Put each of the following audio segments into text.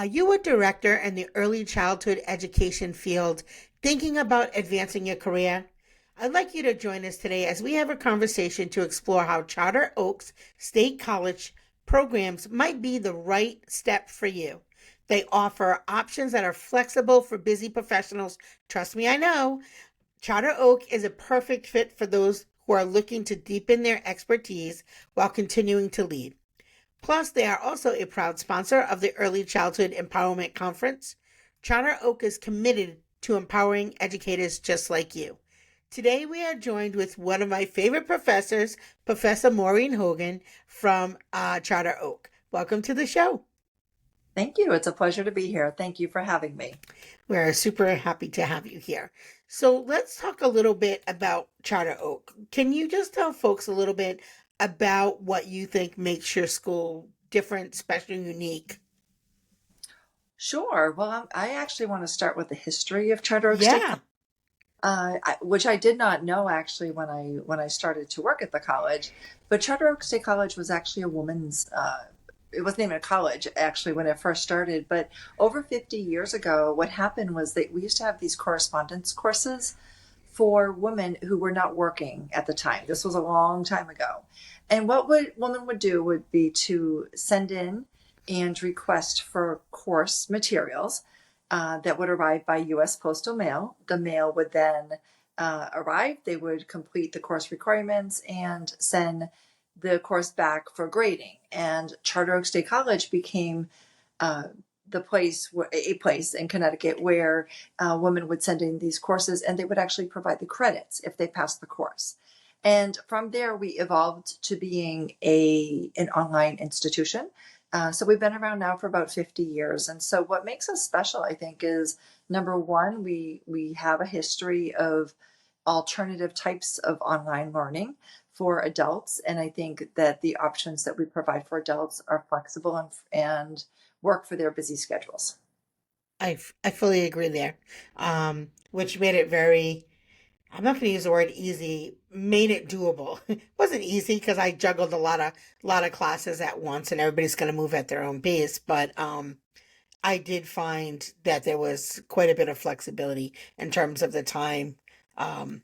Are you a director in the early childhood education field thinking about advancing your career? I'd like you to join us today as we have a conversation to explore how Charter Oaks State College programs might be the right step for you. They offer options that are flexible for busy professionals. Trust me, I know. Charter Oak is a perfect fit for those who are looking to deepen their expertise while continuing to lead. Plus, they are also a proud sponsor of the Early Childhood Empowerment Conference. Charter Oak is committed to empowering educators just like you. Today, we are joined with one of my favorite professors, Professor Maureen Hogan from Charter Oak. Welcome to the show. Thank you. It's a pleasure to be here. Thank you for having me. We're super happy to have you here. So, let's talk a little bit about Charter Oak. Can you just tell folks a little bit about what you think makes your school different, special, unique? Sure. Well, I actually want to start with the history of Charter Oak State Yeah. College, which I did not know actually when I started to work at the college. But Charter Oak State College was actually a woman's. It wasn't even a college actually when it first started. But over 50 years ago, what happened was that we used to have these correspondence courses for women who were not working at the time. This was a long time ago. And what women would do would be to send in and request for course materials that would arrive by U.S. postal mail. The mail would then arrive. They would complete the course requirements and send the course back for grading. And Charter Oak State College became uh, a place in Connecticut where women would send in these courses and they would actually provide the credits if they passed the course. And from there, we evolved to being an online institution. So we've been around now for about 50 years. And so what makes us special, I think, is number one, we have a history of alternative types of online learning for adults. And I think that the options that we provide for adults are flexible and work for their busy schedules. I fully agree there. Which made it very, I'm not going to use the word easy, made it doable. It wasn't easy because I juggled a lot of classes at once and everybody's going to move at their own pace, but I did find that there was quite a bit of flexibility in terms of the time. Um,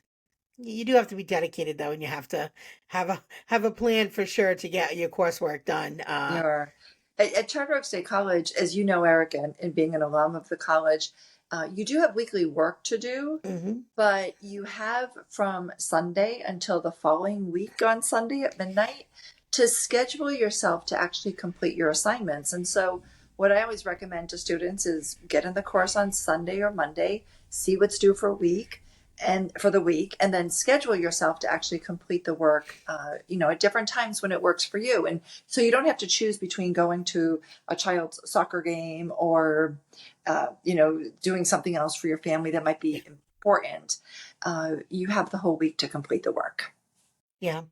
you do have to be dedicated though, and you have to have a plan for sure to get your coursework done. You're at Charter Oak State College, as you know, Eric, and being an alum of the college, you do have weekly work to do, hmm but you have from Sunday until the following week on Sunday at midnight to schedule yourself to actually complete your assignments. And so, what I always recommend to students is get in the course on Sunday or Monday, see what's due for a week and for the week, and then schedule yourself to actually complete the work, at different times when it works for you. And so you don't have to choose between going to a child's soccer game or, doing something else for your family that might be important. You have the whole week to complete the work. Yeah.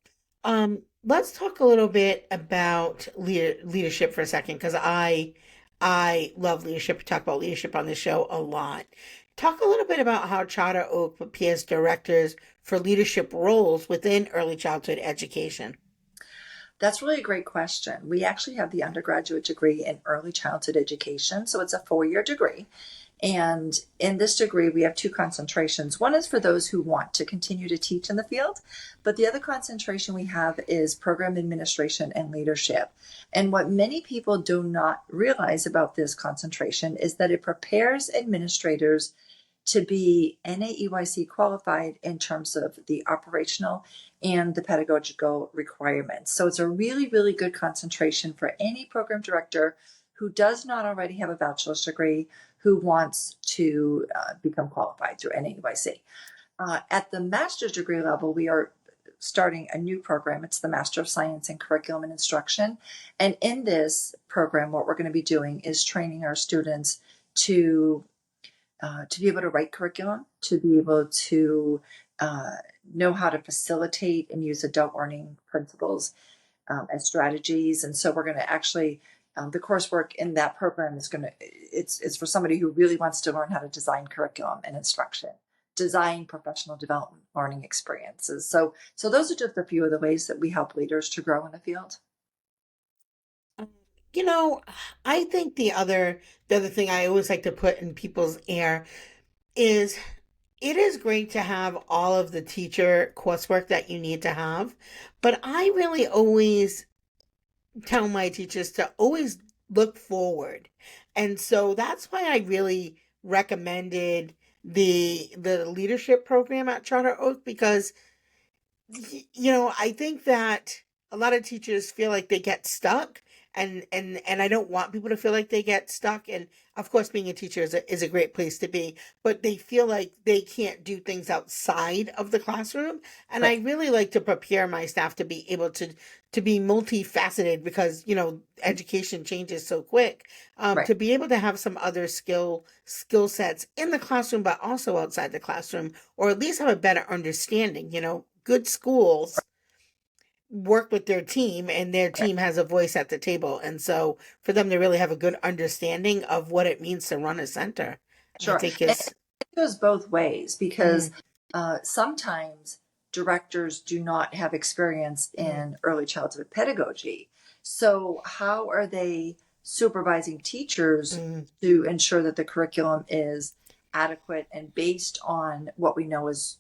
Let's talk a little bit about leadership for a second, because I love leadership. We talk about leadership on the show a lot. Talk a little bit about how Charter Oak prepares directors for leadership roles within early childhood education. That's really a great question. We actually have the undergraduate degree in early childhood education. So it's a 4-year degree. And in this degree, we have two concentrations. One is for those who want to continue to teach in the field, but the other concentration we have is program administration and leadership. And what many people do not realize about this concentration is that it prepares administrators to be NAEYC qualified in terms of the operational and the pedagogical requirements. So it's a really, really good concentration for any program director who does not already have a bachelor's degree who wants to become qualified through NAEYC. At the master's degree level, we are starting a new program. It's the Master of Science in Curriculum and Instruction. And in this program, what we're going to be doing is training our students to be able to write curriculum, to be able to uh, know how to facilitate and use adult learning principles as strategies. And so we're going to actually, the coursework in that program is it's for somebody who really wants to learn how to design curriculum and instruction, design professional development learning experiences. So those are just a few of the ways that we help leaders to grow in the field. You know, I think the other thing I always like to put in people's ear is it is great to have all of the teacher coursework that you need to have, but I really always tell my teachers to always look forward. And so that's why I really recommended the leadership program at Charter Oak because I think that a lot of teachers feel like they get stuck and I don't want people to feel like they get stuck. And of course, being a teacher is a great place to be, but they feel like they can't do things outside of the classroom. And I Right. really like to prepare my staff to be able to be multifaceted because, education changes so quick. Right. To be able to have some other skill sets in the classroom, but also outside the classroom, or at least have a better understanding. Good schools work with their team and their Right. team has a voice at the table. And so for them to really have a good understanding of what it means to run a center, I Sure. think And is it goes both ways because mm, sometimes directors do not have experience mm, in early childhood pedagogy. So, how are they supervising teachers mm, to ensure that the curriculum is adequate and based on what we know is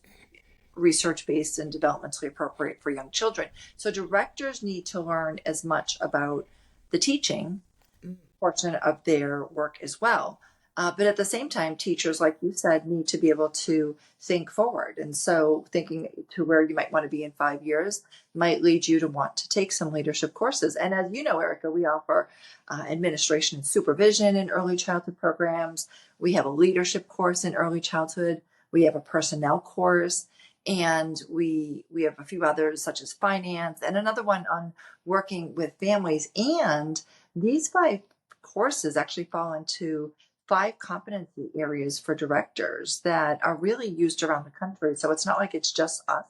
research based and developmentally appropriate for young children? So, directors need to learn as much about the teaching mm, portion of their work as well. But at the same time, teachers, like you said, need to be able to think forward. And so, thinking to where you might want to be in 5 years might lead you to want to take some leadership courses. And as you know, Erica, we offer administration and supervision in early childhood programs. We have a leadership course in early childhood. We have a personnel course. And we have a few others, such as finance, and another one on working with families. And these five courses actually fall into five competency areas for directors that are really used around the country. So it's not like it's just us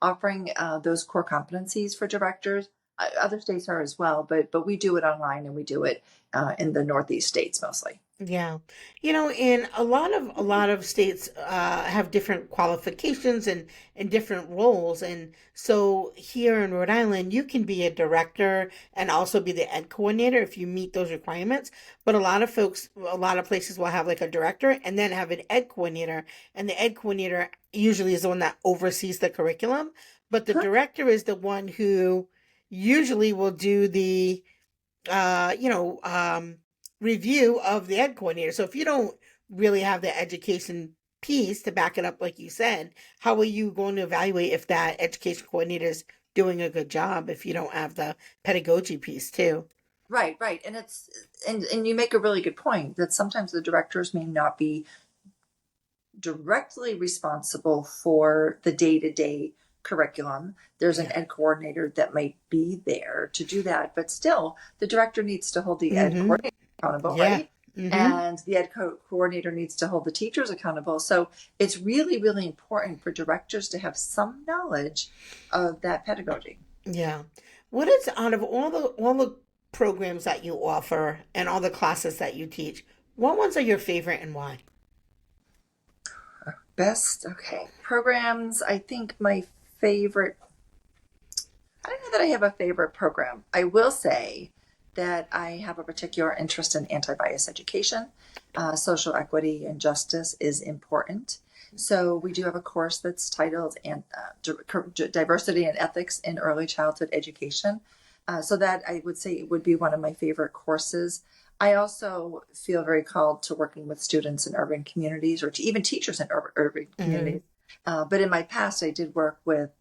offering those core competencies for directors. Other states are as well, but we do it online and we do it in the Northeast states mostly. yeah. And a lot of states have different qualifications and different roles. And so here in Rhode Island, you can be a director and also be the ed coordinator if you meet those requirements. But a lot of places will have like a director and then have an ed coordinator. And the ed coordinator usually is the one that oversees the curriculum. But the director is the one who usually will do the uh, you know, um, review of the ed coordinator. So if you don't really have the education piece to back it up, like you said, how are you going to evaluate if that education coordinator is doing a good job if you don't have the pedagogy piece too? Right, right. And you make a really good point that sometimes the directors may not be directly responsible for the day-to-day curriculum. There's an Yeah. ed coordinator that might be there to do that, but still the director needs to hold the ed Mm-hmm. coordinator accountable, Yeah. right? Mm-hmm. And the coordinator needs to hold the teachers accountable. So it's really, really important for directors to have some knowledge of that pedagogy. Yeah. What is out of all the programs that you offer and all the classes that you teach, what ones are your favorite and why? Best, okay. Programs, I think my favorite, I don't know that I have a favorite program. I will say that I have a particular interest in anti bias education. Social equity and justice is important. So we do have a course that's titled Diversity and Ethics in Early Childhood Education. So that I would say would be one of my favorite courses. I also feel very called to working with students in urban communities or to even teachers in urban Mm-hmm. communities. But in my past, I did work with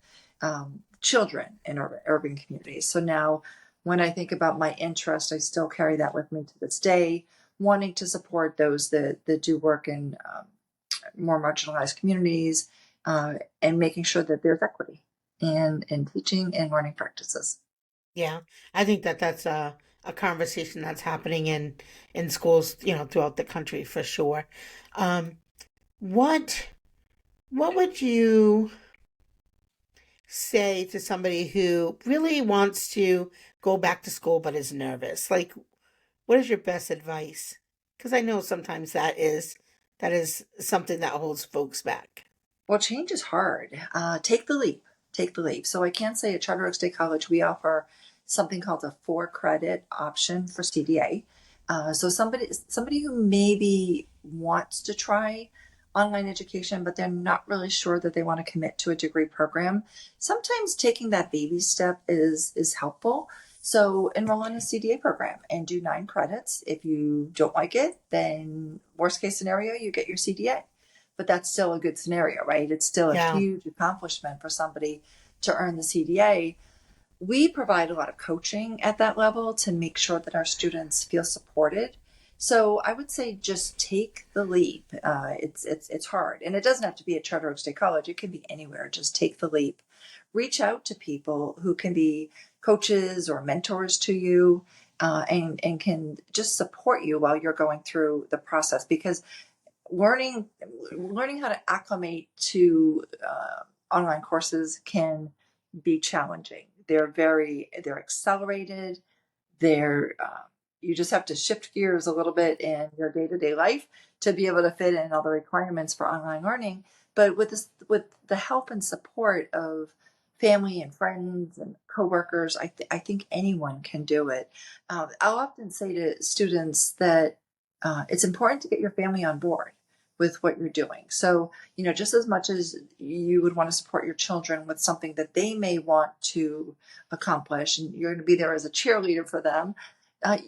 children in urban communities. So now, when I think about my interest, I still carry that with me to this day, wanting to support those that do work in more marginalized communities and making sure that there's equity in teaching and learning practices. Yeah, I think that that's a conversation that's happening in schools, throughout the country for sure. Um, what what would you say to somebody who really wants to go back to school but is nervous? Like, what is your best advice? Because I know sometimes that is something that holds folks back. Well, change is hard. Take the leap. Take the leap. So I can say at Charter Oak State College, we offer something called a 4 credit option for CDA. So somebody who maybe wants to try online education, but they're not really sure that they want to commit to a degree program. Sometimes taking that baby step is helpful. So enroll in a CDA program and do 9 credits. If you don't like it, then worst case scenario, you get your CDA. But that's still a good scenario, right? It's still a Yeah. huge accomplishment for somebody to earn the CDA. We provide a lot of coaching at that level to make sure that our students feel supported. So I would say just take the leap. It's hard, and it doesn't have to be at Charter Oak State College. It can be anywhere. Just take the leap. Reach out to people who can be coaches or mentors to you, and can just support you while you're going through the process. Because learning learning how to acclimate to online courses can be challenging. They're accelerated. They're You just have to shift gears a little bit in your day-to-day life to be able to fit in all the requirements for online learning. But with the help and support of family and friends and coworkers, I think anyone can do it. I'll often say to students that it's important to get your family on board with what you're doing. So, just as much as you would want to support your children with something that they may want to accomplish, and you're going to be there as a cheerleader for them, uh,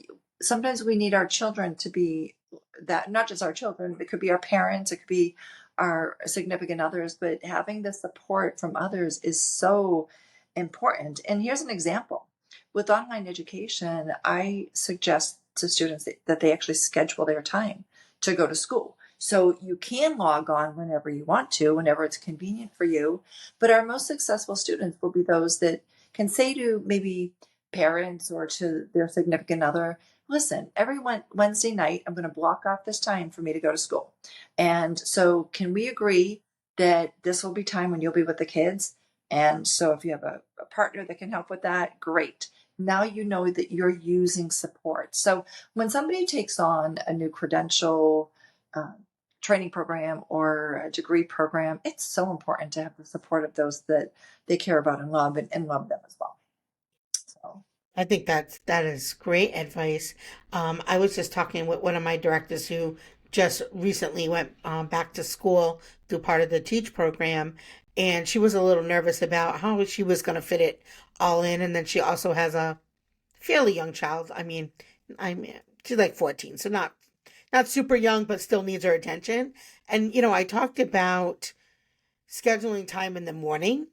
sometimes we need our children to be that, not just our children, it could be our parents, it could be our significant others, but having the support from others is so important. And here's an example. With online education, I suggest to students that they actually schedule their time to go to school. So you can log on whenever you want to, whenever it's convenient for you. But our most successful students will be those that can say to maybe parents or to their significant other, listen, every Wednesday night, I'm going to block off this time for me to go to school. And so can we agree that this will be time when you'll be with the kids? And so if you have a partner that can help with that, great. Now you know that you're using support. So when somebody takes on a new credential, training program or a degree program, it's so important to have the support of those that they care about and love them as well. So, I think that is great advice. I was just talking with one of my directors who just recently went back to school through part of the Teach program, and she was a little nervous about how she was going to fit it all in. And then she also has a fairly young child. I mean, she's like 14, so not super young, but still needs her attention. And I talked about scheduling time in the morning,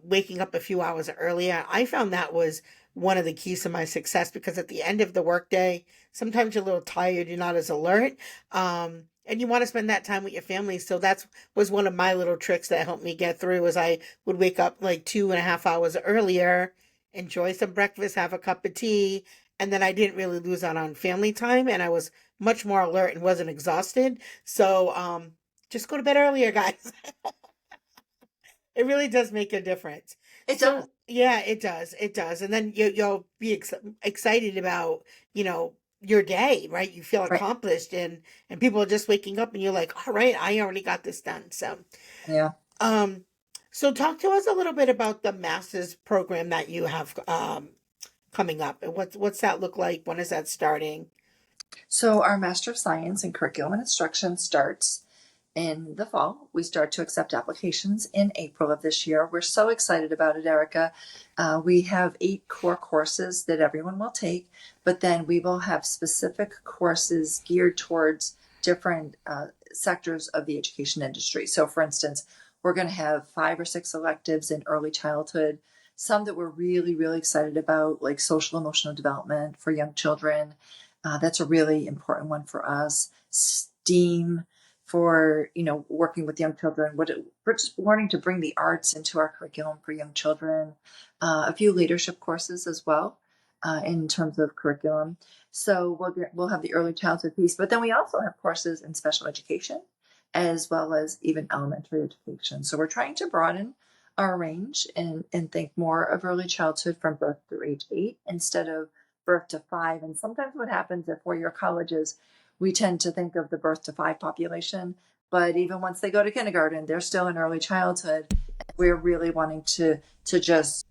waking up a few hours earlier. I found that was one of the keys to my success because at the end of the workday, sometimes you're a little tired, you're not as alert, and you want to spend that time with your family. So that was one of my little tricks that helped me get through. Was I would wake up like 2.5 hours earlier, enjoy some breakfast, have a cup of tea, and then I didn't really lose out on family time, and I was much more alert and wasn't exhausted. So just go to bed earlier, guys. It really does make a difference. it does. So yeah, it does. It does. And then you'll be excited about, your day, right? You feel Right. accomplished and people are just waking up and you're like, all right, I already got this done. So, Yeah. um, so talk to us a little bit about the master's program that you have, coming up and what's that look like? When is that starting? So our Master of Science in Curriculum and Instruction starts in the fall. We start to accept applications in April of this year. We're so excited about it, Erica. We have 8 core courses that everyone will take, but then we will have specific courses geared towards different sectors of the education industry. So, for instance, we're going to have 5 or 6 electives in early childhood, some that we're really, really excited about, like social emotional development for young children. That's a really important one for us. STEAM for working with young children. We're just learning to bring the arts into our curriculum for young children. A few leadership courses as well in terms of curriculum. So we'll have the early childhood piece, but then we also have courses in special education as well as even elementary education. So we're trying to broaden our range and think more of early childhood from birth through age 8 instead of birth to 5. And sometimes what happens at 4-year colleges, we tend to think of the birth to 5 population, but even once they go to kindergarten, they're still in early childhood. We're really wanting to just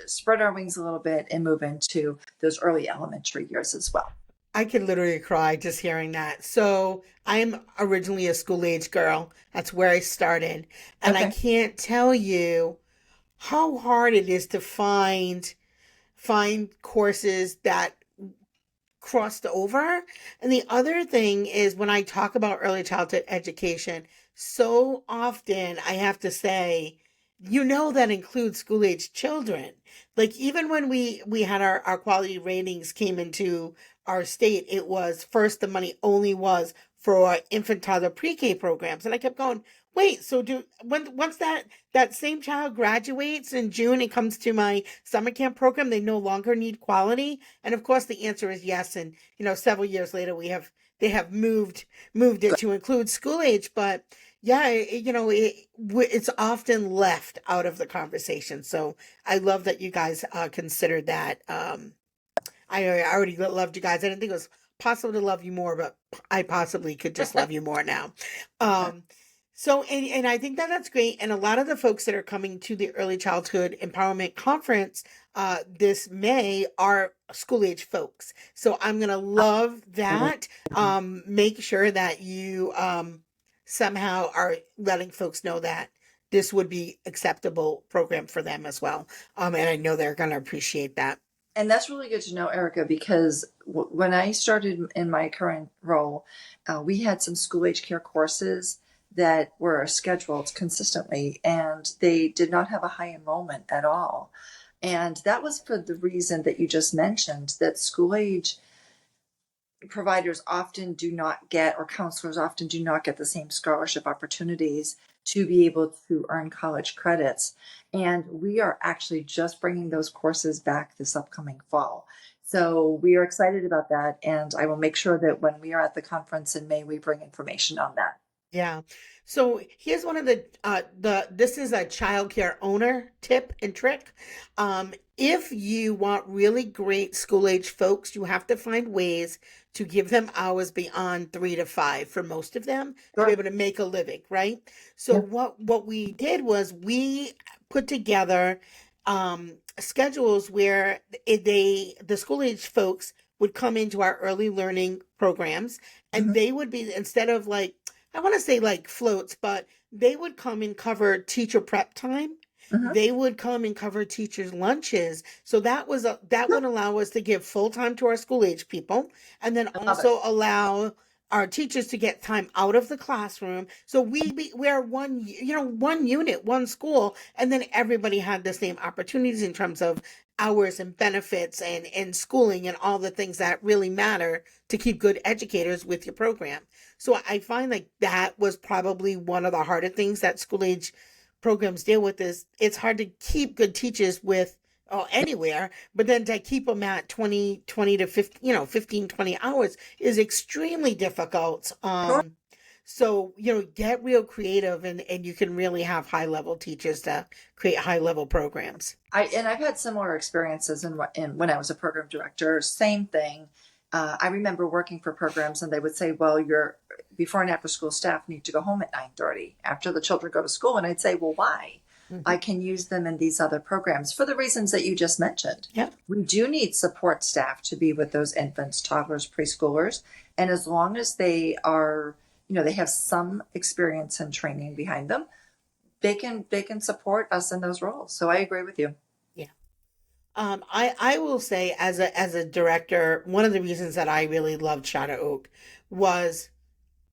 spread our wings a little bit and move into those early elementary years as well. I could literally cry just hearing that. So I'm originally a school age girl. That's where I started. And I Okay. can't tell you how hard it is to find courses that crossed over. And the other thing is when I talk about early childhood education, so often I have to say, that includes school age children. Like even when we had our quality ratings came into our state, it was first the money only was for infant toddler pre-K programs. And I kept going, wait, so once that same child graduates in June and comes to my summer camp program, they no longer need quality? And of course the answer is yes. And several years later they have moved it to include school age, but yeah, it's often left out of the conversation. So I love that you guys considered that. I already loved you guys. I didn't think it was possible to love you more, but I possibly could just love you more now. Um, so, and I think that that's great. And a lot of the folks that are coming to the Early Childhood Empowerment Conference this May are school age folks. So I'm going to love that. Make sure that you somehow are letting folks know that this would be acceptable program for them as well. And I know they're going to appreciate that. And that's really good to know, Erica, because when I started in my current role, we had some school age care courses that were scheduled consistently, and they did not have a high enrollment at all. And that was for the reason that you just mentioned, that school age providers often do not get, or counselors often do not get the same scholarship opportunities to be able to earn college credits. And we are actually just bringing those courses back this upcoming fall. So we are excited about that. And I will make sure that when we are at the conference in May, we bring information on that. Yeah. So here's one of this is a childcare owner tip and trick. If you want really great school age folks, you have to find ways to give them hours beyond 3 to 5 for most of them to be Sure. able to make a living, right? So Yeah. what we did was we put together schedules where the school age folks would come into our early learning programs, and Mhm. they would be, instead of like, I want to say like floats, but they would come and cover teacher prep time. Mhm. They would come and cover teachers' lunches. So that would Sure. allow us to give full time to our school age people, and then I love it. also allow our teachers to get time out of the classroom. So we're one unit, one school, and then everybody had the same opportunities in terms of hours and benefits and schooling and all the things that really matter to keep good educators with your program. So I find like that was probably one of the harder things that school age programs deal with, is it's hard to keep good teachers with anywhere, but then to keep them at 20 to 15, 15, 20 hours is extremely difficult. Sure. So, get real creative, and you can really have high level teachers to create high level programs. I've had similar experiences in when I was a program director. Same thing. I remember working for programs, and they would say, "Well, your before and after school staff need to go home at 9:30 after the children go to school." And I'd say, "Well, why? I Hmm. can use them in these other programs for the reasons that you just mentioned. Yeah. We do need support staff to be with those infants, toddlers, preschoolers, and as long as they are, they have some experience and training behind them, they can support us in those roles." So I agree with you. Yeah. I will say, as a director, one of the reasons that I really loved Shadow Oak was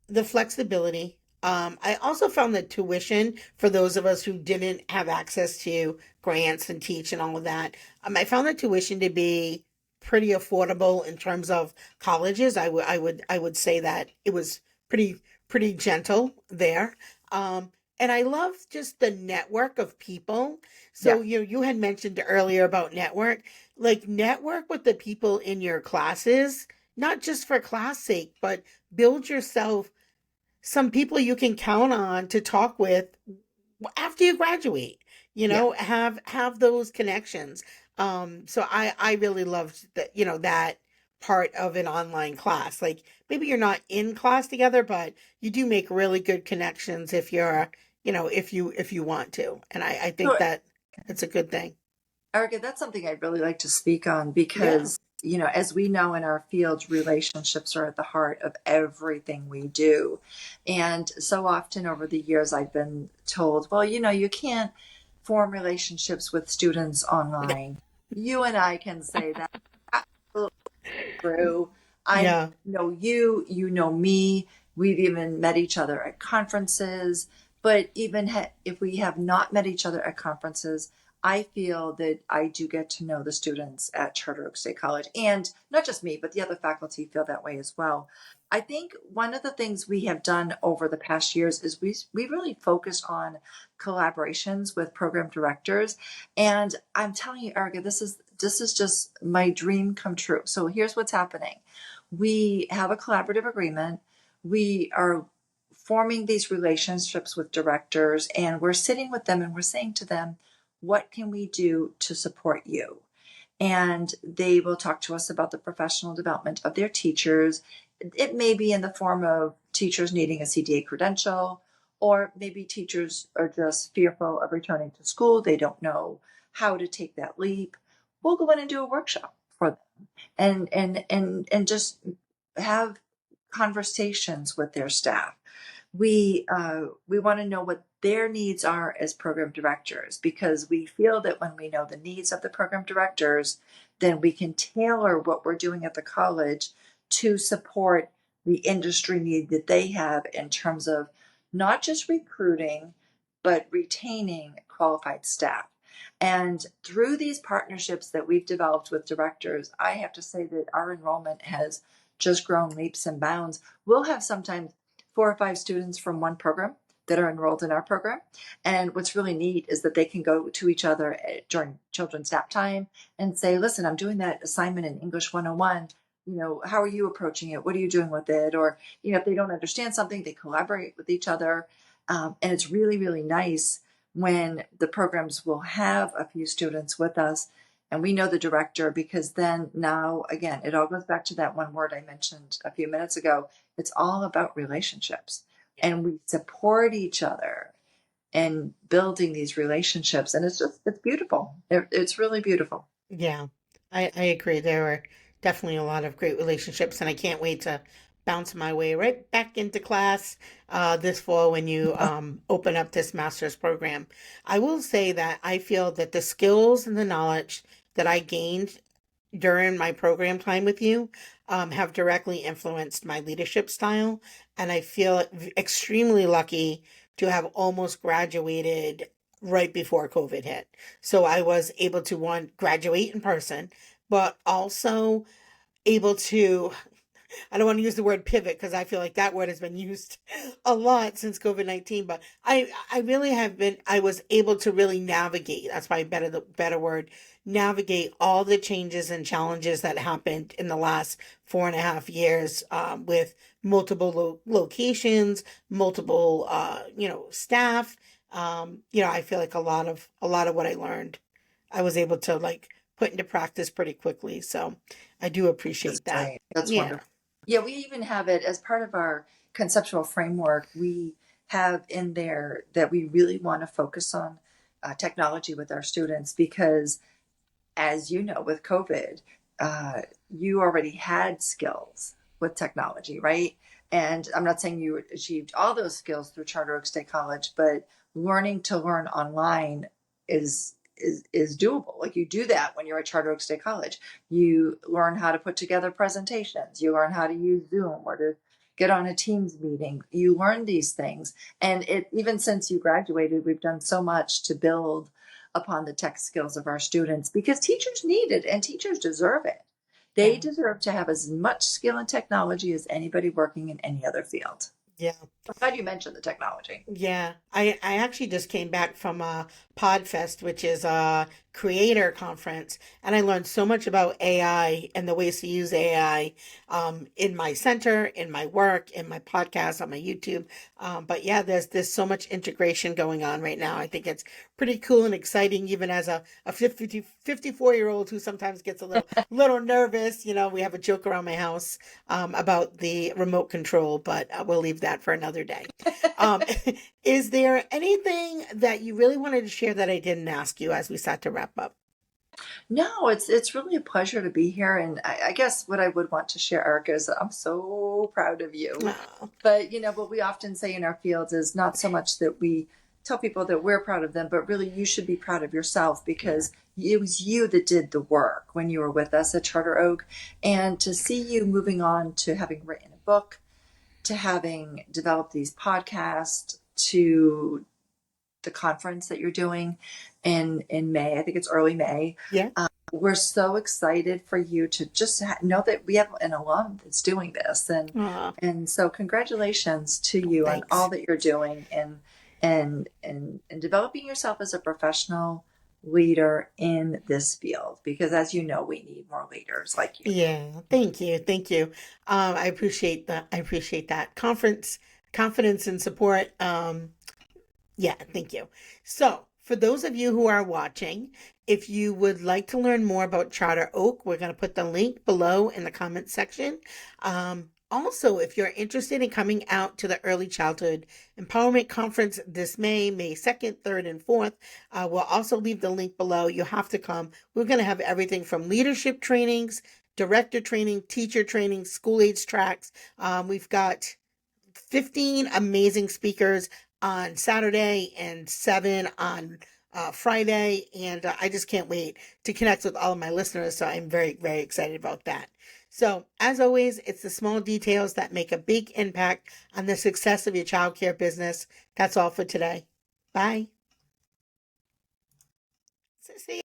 the flexibility. I also found that tuition for those of us who didn't have access to grants and teach and all of that, I found the tuition to be pretty affordable in terms of colleges. I would say that it was pretty gentle there. And I love just the network of people. Yeah. So you had mentioned earlier about network with the people in your classes, not just for class sake, but build yourself some people you can count on to talk with after you graduate. Yeah. Have those connections. So I really loved that part of an online class. Like maybe you're not in class together, but you do make really good connections if you're if you want to. And I think So that it's a good thing. Erica, that's something I'd really like to speak on Yeah. because, as we know in our field, relationships are at the heart of everything we do. And so often over the years, I've been told, well, you can't form relationships with students online. You and I can say that. Absolutely true. I Yeah. know you, you know me. We've even met each other at conferences. But even if we have not met each other at conferences, I feel that I do get to know the students at Charter Oak State College. And not just me, but the other faculty feel that way as well. I think one of the things we have done over the past years is we really focused on collaborations with program directors. And I'm telling you, Erica, this is just my dream come true. So here's what's happening. We have a collaborative agreement. We are forming these relationships with directors, and we're sitting with them and we're saying to them, what can we do to support you? And they will talk to us about the professional development of their teachers. It may be in the form of teachers needing a CDA credential, or maybe teachers are just fearful of returning to school. They don't know how to take that leap. We'll go in and do a workshop for them and just have conversations with their staff. We want to know what their needs are as program directors, because we feel that when we know the needs of the program directors, then we can tailor what we're doing at the college to support the industry need that they have in terms of not just recruiting, but retaining qualified staff. And through these partnerships that we've developed with directors, I have to say that our enrollment has just grown leaps and bounds. We'll have sometimes 4 or 5 students from one program that are enrolled in our program. And what's really neat is that they can go to each other during children's nap time and say, listen, I'm doing that assignment in English 101. How are you approaching it? What are you doing with it? Or, if they don't understand something, they collaborate with each other. And it's really, really nice when the programs will have a few students with us and we know the director, because then now, again, it all goes back to that one word I mentioned a few minutes ago. It's all about relationships, and we support each other and building these relationships. And it's beautiful. It's really beautiful. Yeah, I agree. There are definitely a lot of great relationships, and I can't wait to bounce my way right back into class this fall when you open up this master's program. I will say that I feel that the skills and the knowledge that I gained during my program time with you have directly influenced my leadership style, and I feel extremely lucky to have almost graduated right before COVID hit. So I was able to one graduate in person, but also able to, I don't want to use the word pivot because I feel like that word has been used a lot since COVID-19, but I really have been, I was able to really navigate, that's probably the better word, navigate all the changes and challenges that happened in the last 4.5 years, with multiple locations, multiple, staff. I feel like a lot of what I learned, I was able to like put into practice pretty quickly. So I do That's appreciate that. great. That's Yeah. wonderful. Yeah, we even have it as part of our conceptual framework. We have in there that we really want to focus on technology with our students because, as you know, with COVID, you already had skills with technology, right? And I'm not saying you achieved all those skills through Charter Oak State College, but learning to learn online is doable. Like, you do that when you're at Charter Oak State College. You learn how to put together presentations. You learn how to use Zoom or to get on a Teams meeting. You learn these things, and even since you graduated, we've done so much to build upon the tech skills of our students because teachers need it and teachers deserve it. They Yeah. deserve to have as much skill in technology as anybody working in any other field. Yeah. I'm glad you mentioned the technology. Yeah, I actually just came back from Podfest, which is a creator conference, and I learned so much about AI and the ways to use AI in my center, in my work, in my podcast, on my YouTube. But yeah, there's so much integration going on right now. I think it's pretty cool and exciting, even as a 54-year-old who sometimes gets a little nervous. We have a joke around my house about the remote control, but we'll leave that for another day. Um, is there anything that you really wanted to share that I didn't ask you as we start to wrap up? No, it's really a pleasure to be here. And I guess what I would want to share, Erica, is that I'm so proud of you. Oh, But what we often say in our fields is not so much that we tell people that we're proud of them, but really you should be proud of yourself yeah. because it was you that did the work when you were with us at Charter Oak. And to see you moving on to having written a book, to having developed these podcasts, to the conference that you're doing in May. I think it's early May. Yeah. We're so excited for you to just know that we have an alum that's doing this, Oh, and so congratulations to you on all thanks. that you're doing and developing yourself as a professional leader in this field because as you know we need more leaders like you. Yeah, thank you. Thank you. I appreciate that. I appreciate that. Confidence and support. Yeah, thank you. So, for those of you who are watching, if you would like to learn more about Charter Oak, we're going to put the link below in the comment section. Also, if you're interested in coming out to the Early Childhood Empowerment Conference this May, May 2nd, 3rd, and 4th, we'll also leave the link below. You have to come. We're going to have everything from leadership trainings, director training, teacher training, school age tracks. We've got 15 amazing speakers on Saturday and 7 on Friday. And I just can't wait to connect with all of my listeners. So I'm very, very excited about that. So, as always, it's the small details that make a big impact on the success of your childcare business. That's all for today. Bye. See